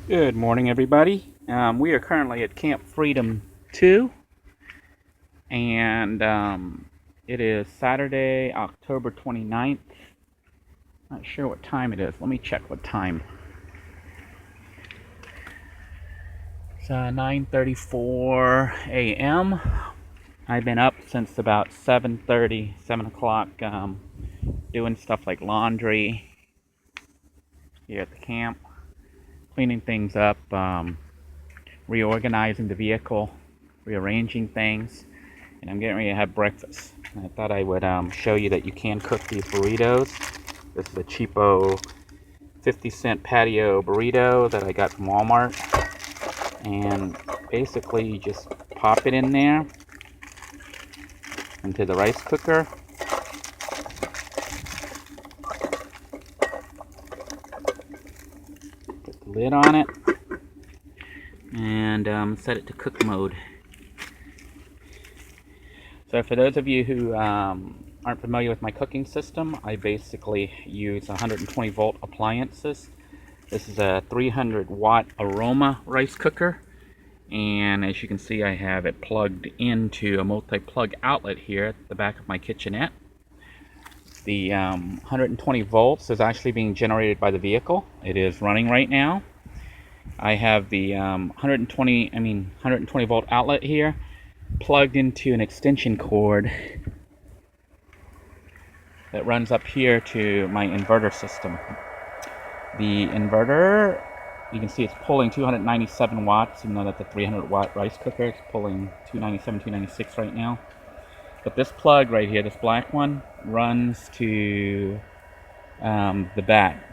Good morning, everybody. We are currently at Camp Freedom 2, and it is Saturday, October 29th. Not sure what time it is. Let me check what time. It's 9:34 a.m. I've been up since about 7:30, 7 o'clock, doing stuff like laundry here at the camp, cleaning things up, reorganizing the vehicle, rearranging things. And I'm getting ready to have breakfast. And I thought I would show you that you can cook these burritos. This is a cheapo 50-cent patio burrito that I got from Walmart. And basically you just pop it in there into the rice cooker. Put the lid on it and set it to cook mode. So for those of you who aren't familiar with my cooking system, I basically use 120 volt appliances. This is a 300 watt aroma rice cooker, and as you can see I have it plugged into a multi-plug outlet here at the back of my kitchenette. The 120 volts is actually being generated by the vehicle. It is running right now. I have the 120 volt outlet here plugged into an extension cord that runs up here to my inverter system. The inverter, you can see it's pulling 297 watts, even though that's a 300 watt rice cooker. It's pulling 297, 296 right now. But this plug right here, this black one, runs to the back,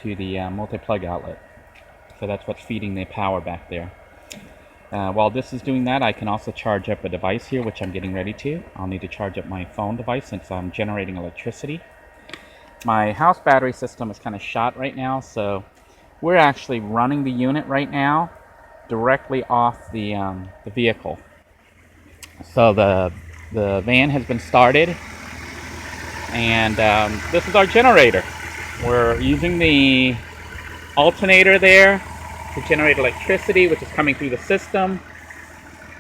to the multi-plug outlet. So that's what's feeding the power back there. While this is doing that, I can also charge up a device here, which I'm getting ready to. I'll need to charge up my phone device since I'm generating electricity. My house battery system is kind of shot right now, so we're actually running the unit right now directly off the vehicle. So the van has been started, and this is our generator. We're using the alternator there to generate electricity, which is coming through the system.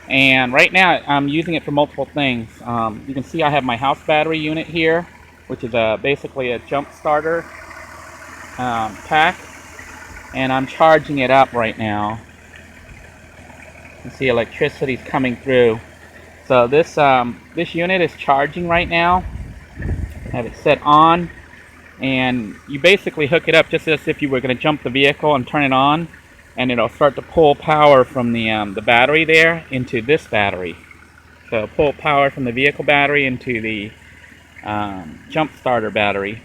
And right now I'm using it for multiple things. You can see I have my house battery unit here, which is basically a jump starter pack, and I'm charging it up right now. You can see electricity is coming through. So this unit is charging right now. I have it set on, and you basically hook it up just as if you were going to jump the vehicle and turn it on, and it'll start to pull power from the battery there into this battery. So pull power from the vehicle battery into the jump starter battery,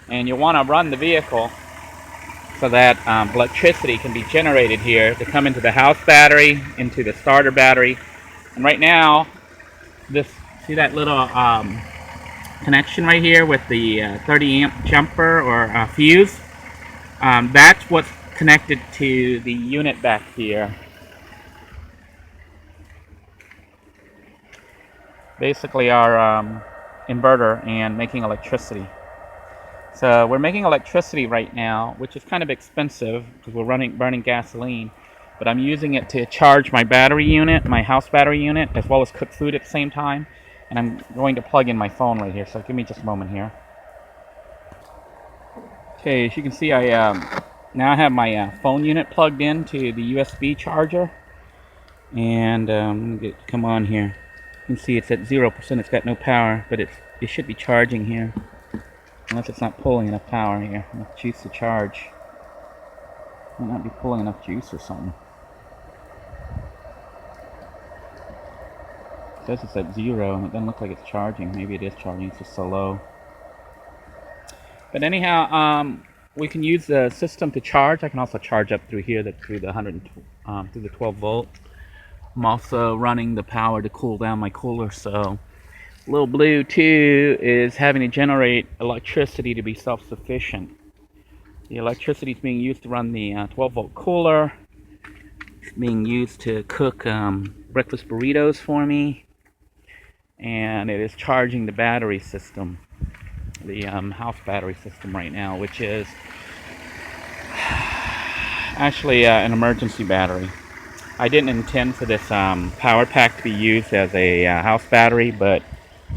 and you want to run the vehicle so that electricity can be generated here to come into the house battery, into the starter battery. And right now, see that little connection right here with the 30 amp jumper or fuse? That's what's connected to the unit back here. Basically our inverter and making electricity. So we're making electricity right now, which is kind of expensive because we're burning gasoline, but I'm using it to charge my battery unit, my house battery unit, as well as cook food at the same time. And I'm going to plug in my phone right here, so give me just a moment here. Okay, as you can see, I now have my phone unit plugged in to the USB charger, and come on here. You can see it's at 0%. It's got no power, but it should be charging here, unless it's not pulling enough power here, enough juice to charge. Might not be pulling enough juice or something. It says it's at 0, and it doesn't look like it's charging. Maybe it is charging. It's just so low. But anyhow, we can use the system to charge. I can also charge up through here, through the 12 volt. I'm also running the power to cool down my cooler. So little blue 2 is having to generate electricity to be self-sufficient. The electricity is being used to run the 12 volt cooler. It's being used to cook breakfast burritos for me, and it is charging the battery system, the house battery system right now, which is actually an emergency battery. I didn't intend for this power pack to be used as a house battery, but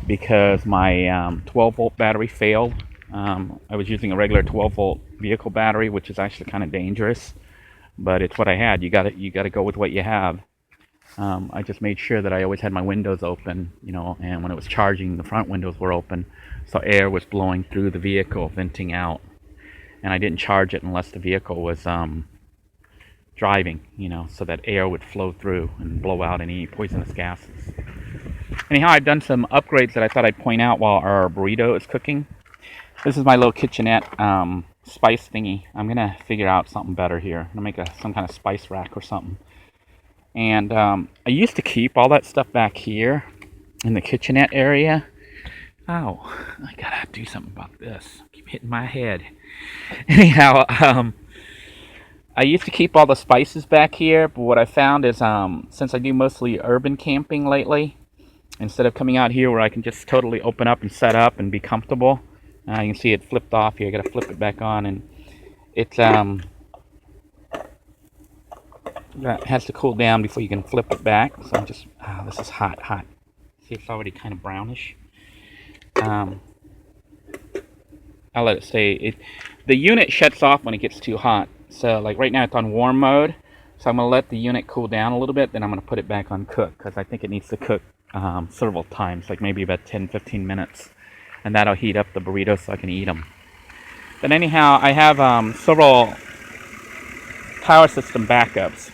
because my 12 volt battery failed, I was using a regular 12 volt vehicle battery, which is actually kind of dangerous, but it's what I had. You got to go with what you have. I just made sure that I always had my windows open, and when it was charging, the front windows were open, so air was blowing through the vehicle, venting out. And I didn't charge it unless the vehicle was driving, so that air would flow through and blow out any poisonous gases. Anyhow, I've done some upgrades that I thought I'd point out while our burrito is cooking. This is my little kitchenette spice thingy. I'm going to figure out something better here. I'm going to make some kind of spice rack or something. And I used to keep all that stuff back here in the kitchenette area. Oh, I got to do something about this. I keep hitting my head. Anyhow, I used to keep all the spices back here, but what I found is since I do mostly urban camping lately, instead of coming out here where I can just totally open up and set up and be comfortable, you can see it flipped off here. I got to flip it back on, and it has to cool down before you can flip it back. So I'm just, this is hot. See, it's already kind of brownish. I'll let it stay. The unit shuts off when it gets too hot. So like right now it's on warm mode. So I'm going to let the unit cool down a little bit. Then I'm going to put it back on cook because I think it needs to cook several times, like maybe about 10-15 minutes. And that'll heat up the burritos so I can eat them. But anyhow, I have several power system backups.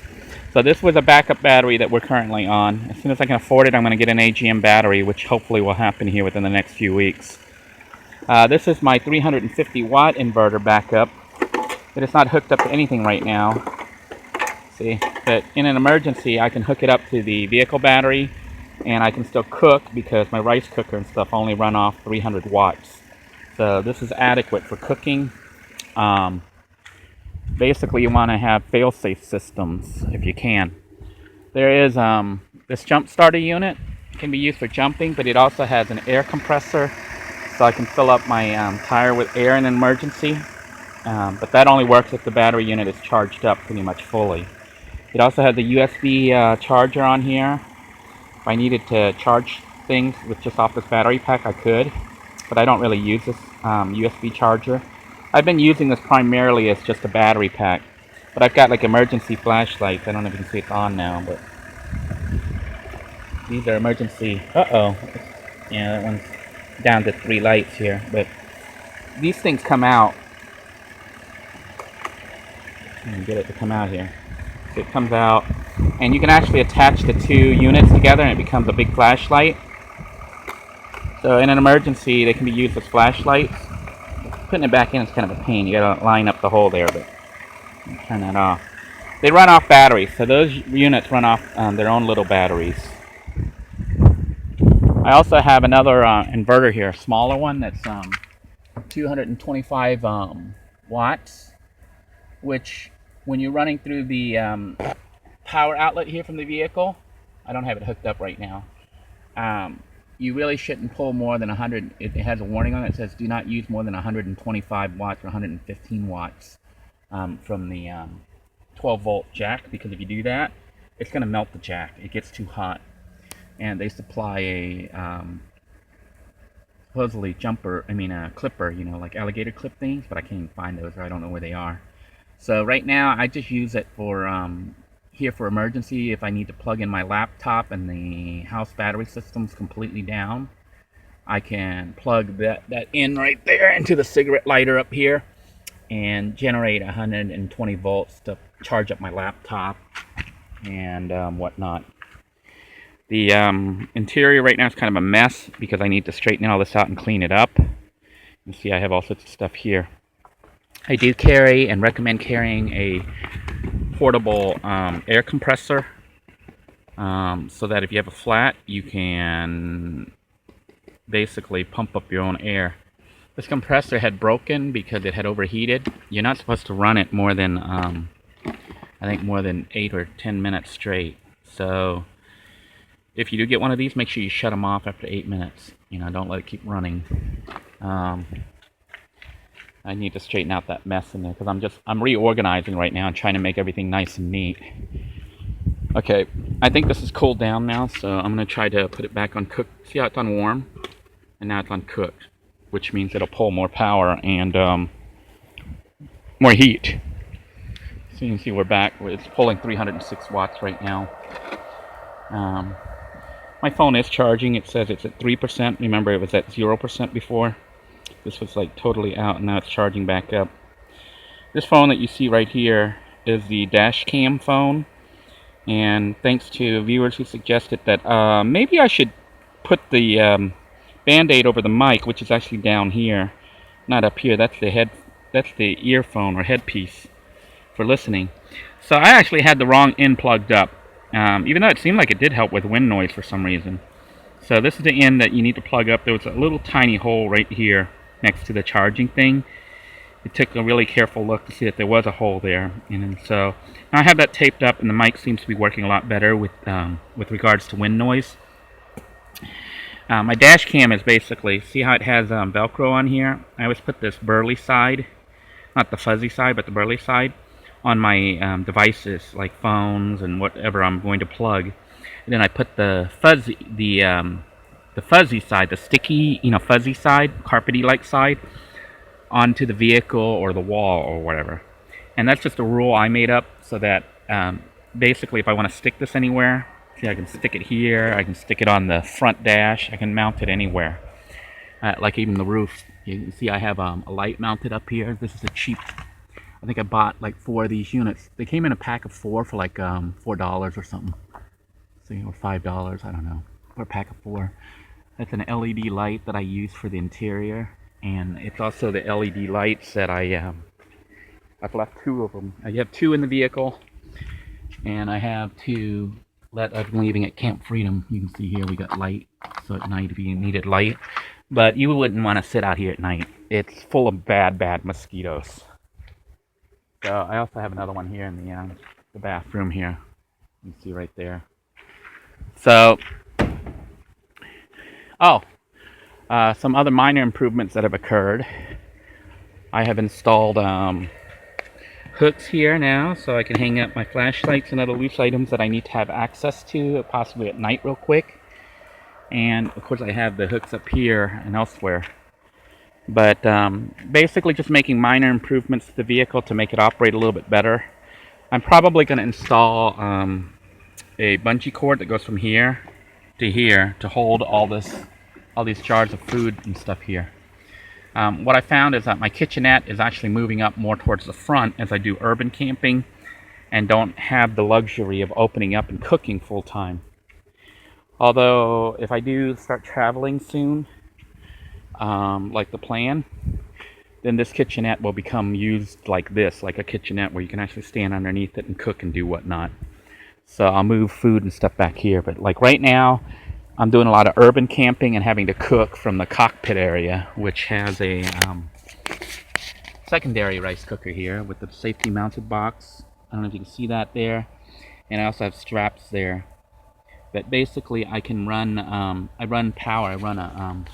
So this was a backup battery that we're currently on. As soon as I can afford it, I'm going to get an AGM battery, which hopefully will happen here within the next few weeks. This is my 350 watt inverter backup. It is not hooked up to anything right now. See, but in an emergency, I can hook it up to the vehicle battery, and I can still cook because my rice cooker and stuff only run off 300 watts. So this is adequate for cooking. Basically, you want to have fail-safe systems if you can. There is this jump starter unit. It can be used for jumping, but it also has an air compressor, so I can fill up my tire with air in an emergency. But that only works if the battery unit is charged up pretty much fully. It also has a USB charger on here. If I needed to charge things with just off this battery pack, I could, but I don't really use this USB charger. I've been using this primarily as just a battery pack, but I've got like emergency flashlights. I don't know if you can see it's on now, but these are emergency. Yeah, that one's down to 3 lights here, but these things come out. Get it to come out here. So it comes out, and you can actually attach the 2 units together, and it becomes a big flashlight. So in an emergency, they can be used as flashlights. Putting it back in is kind of a pain. You gotta line up the hole there, but turn that off. They run off batteries, so those units run off their own little batteries. I also have another inverter here, a smaller one that's 225 watts, which when you're running through the power outlet here from the vehicle, I don't have it hooked up right now. You really shouldn't pull more than 100. It has a warning on it that says do not use more than 125 watts or 115 watts from the 12 volt jack, because if you do that, it's going to melt the jack. It gets too hot. And they supply a supposedly a clipper, like alligator clip things, but I can't even find those, or I don't know where they are. So right now I just use it for here for emergency. If I need to plug in my laptop and the house battery system's completely down, I can plug that in right there into the cigarette lighter up here and generate 120 volts to charge up my laptop and whatnot. The interior right now is kind of a mess because I need to straighten all this out and clean it up. You see I have all sorts of stuff here. I do carry and recommend carrying a portable air compressor so that if you have a flat, you can basically pump up your own air. This compressor had broken because it had overheated. You're not supposed to run it more than I think more than 8 or 10 minutes straight. So if you do get one of these, make sure you shut them off after 8 minutes. Don't let it keep running. I need to straighten out that mess in there because I'm reorganizing right now and trying to make everything nice and neat. Okay, I think this is cooled down now, so I'm gonna try to put it back on cook. See how it's on warm, and now it's on cooked, which means it'll pull more power and more heat. So you can see we're back. It's pulling 306 watts right now. My phone is charging. It says it's at 3%. Remember, it was at 0% before. This was like totally out, and now it's charging back up. This phone that you see right here is the dash cam phone. And thanks to viewers who suggested that maybe I should put the Band-Aid over the mic, which is actually down here, not up here. That's the earphone or headpiece for listening. So I actually had the wrong end plugged up, even though it seemed like it did help with wind noise for some reason. So this is the end that you need to plug up. There was a little tiny hole right here next to the charging thing. It took a really careful look to see that there was a hole there, and so now I have that taped up, and the mic seems to be working a lot better with regards to wind noise. My dash cam is basically, see how it has Velcro on here? I always put this burly side, not the fuzzy side, but the burly side, on my devices like phones and whatever I'm going to plug. And then I put the fuzzy side, the sticky, fuzzy side, carpety-like side, onto the vehicle or the wall or whatever. And that's just a rule I made up so that basically if I want to stick this anywhere, see, I can stick it here, I can stick it on the front dash, I can mount it anywhere. Like even the roof. You can see I have a light mounted up here. This is a cheap, I think I bought like 4 of these units. They came in a pack of 4 for like $4 or something. See, or $5, I don't know. For a pack of 4. That's an LED light that I use for the interior. And it's also the LED lights that I've left 2 of them. I have 2 in the vehicle, and I have 2 that I'm leaving at Camp Freedom. You can see here we got light, so at night if you needed light. But you wouldn't want to sit out here at night. It's full of bad mosquitoes. So I also have another one here in the bathroom here. You can see right there. So, some other minor improvements that have occurred. I have installed hooks here now, so I can hang up my flashlights and other loose items that I need to have access to, possibly at night real quick. And of course I have the hooks up here and elsewhere. But basically just making minor improvements to the vehicle to make it operate a little bit better. I'm probably going to install a bungee cord that goes from here to hold all these jars of food and stuff here. What I found is that my kitchenette is actually moving up more towards the front as I do urban camping and don't have the luxury of opening up and cooking full time. Although if I do start traveling soon, like the plan, then this kitchenette will become used like this, like a kitchenette where you can actually stand underneath it and cook and do whatnot. So I'll move food and stuff back here, but like right now I'm doing a lot of urban camping and having to cook from the cockpit area, which has a secondary rice cooker here with the safety mounted box. I don't know if you can see that there. And I also have straps there. But basically I can run, I run power, I run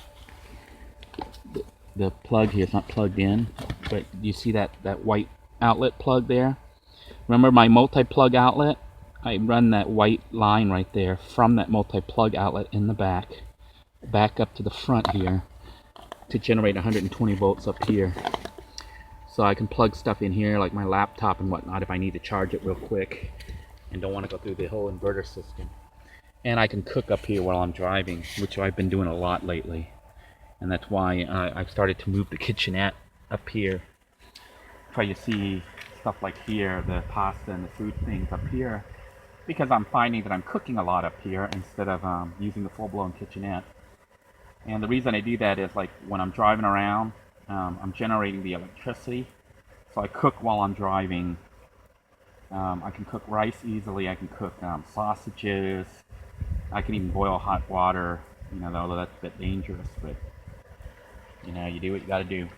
the plug here, it's not plugged in, but you see that white outlet plug there? Remember my multi-plug outlet? I run that white line right there from that multi-plug outlet in the back up to the front here to generate 120 volts up here. So I can plug stuff in here like my laptop and whatnot if I need to charge it real quick and don't want to go through the whole inverter system. And I can cook up here while I'm driving, which I've been doing a lot lately. And that's why I've started to move the kitchenette up here. Try to see stuff like here, the pasta and the food things up here, because I'm finding that I'm cooking a lot up here instead of using the full-blown kitchenette. And the reason I do that is like when I'm driving around, I'm generating the electricity, so I cook while I'm driving. I can cook rice easily, I can cook sausages, I can even boil hot water, although that's a bit dangerous, but you do what you gotta do.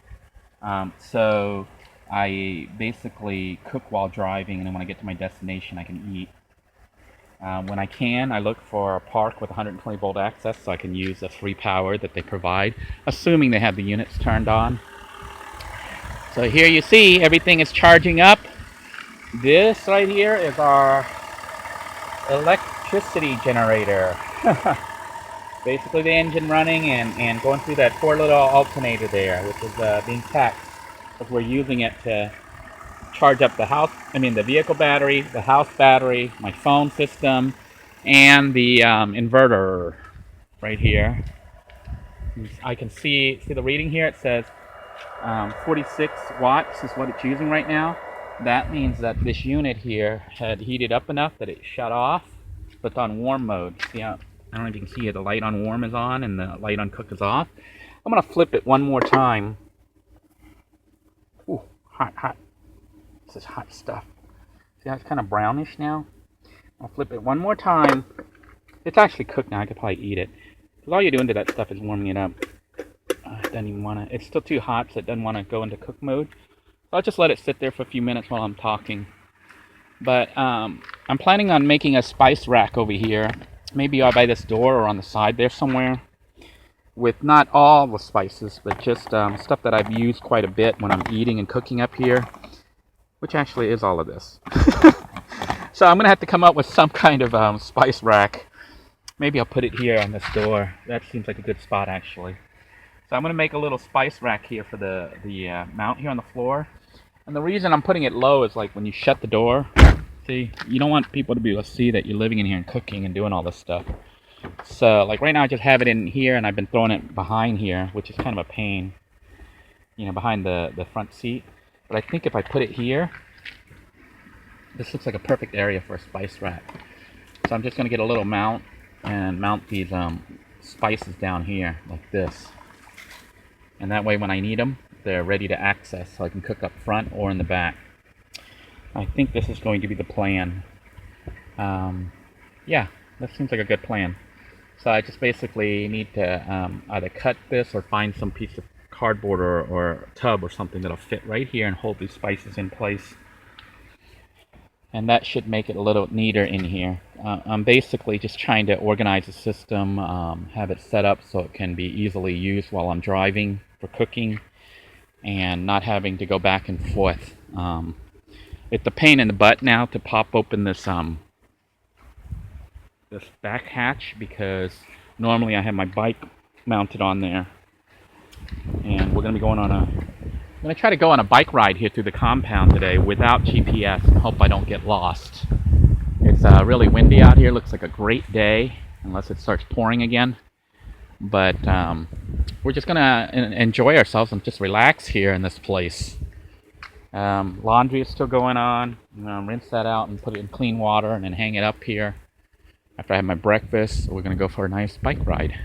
So I basically cook while driving, and then when I get to my destination I can eat. When I can, I look for a park with 120 volt access so I can use the free power that they provide, assuming they have the units turned on. So here you see everything is charging up. This right here is our electricity generator. Basically the engine running and going through that poor little alternator there, which is being taxed because we're using it to charge up the vehicle battery, the house battery, my phone system, and the inverter right here. I can see the reading here. It says 46 watts is what it's using right now. That means that this unit here had heated up enough that it shut off, but it's on warm mode. See how, I don't know if you can see it, the light on warm is on and the light on cook is off. I'm gonna flip it one more time. Ooh, hot. This is hot stuff. See how it's kind of brownish now? I'll flip it one more time. It's actually cooked now. I could probably eat it. Because all you're doing to that stuff is warming it up. It doesn't even want to. It's still too hot, so it doesn't want to go into cook mode. So I'll just let it sit there for a few minutes while I'm talking. But I'm planning on making a spice rack over here. Maybe by this door or on the side there somewhere. With not all the spices, but just stuff that I've used quite a bit when I'm eating and cooking up here. Which actually is all of this. So I'm going to have to come up with some kind of spice rack. Maybe I'll put it here on this door. That seems like a good spot, actually. So I'm going to make a little spice rack here for the mount here on the floor. And the reason I'm putting it low is like when you shut the door, see, you don't want people to be able to see that you're living in here and cooking and doing all this stuff. So like right now I just have it in here and I've been throwing it behind here, which is kind of a pain, you know, behind the front seat. But I think if I put it here, this looks like a perfect area for a spice rack. So I'm just going to get a little mount and mount these spices down here like this. And that way when I need them, they're ready to access so I can cook up front or in the back. I think this is going to be the plan. Yeah, that seems like a good plan. So I just basically need to either cut this or find some piece of cardboard or tub or something that'll fit right here and hold these spices in place. And that should make it a little neater in here. I'm basically just trying to organize the system, have it set up so it can be easily used while I'm driving for cooking and not having to go back and forth. It's a pain in the butt now to pop open this back hatch because normally I have my bike mounted on there. And we're going to be going on I'm going to try to go on a bike ride here through the compound today without GPS and hope I don't get lost. It's really windy out here. Looks like a great day, unless it starts pouring again. But we're just going to enjoy ourselves and just relax here in this place. Laundry is still going on. Rinse that out and put it in clean water and then hang it up here after I have my breakfast. So we're going to go for a nice bike ride.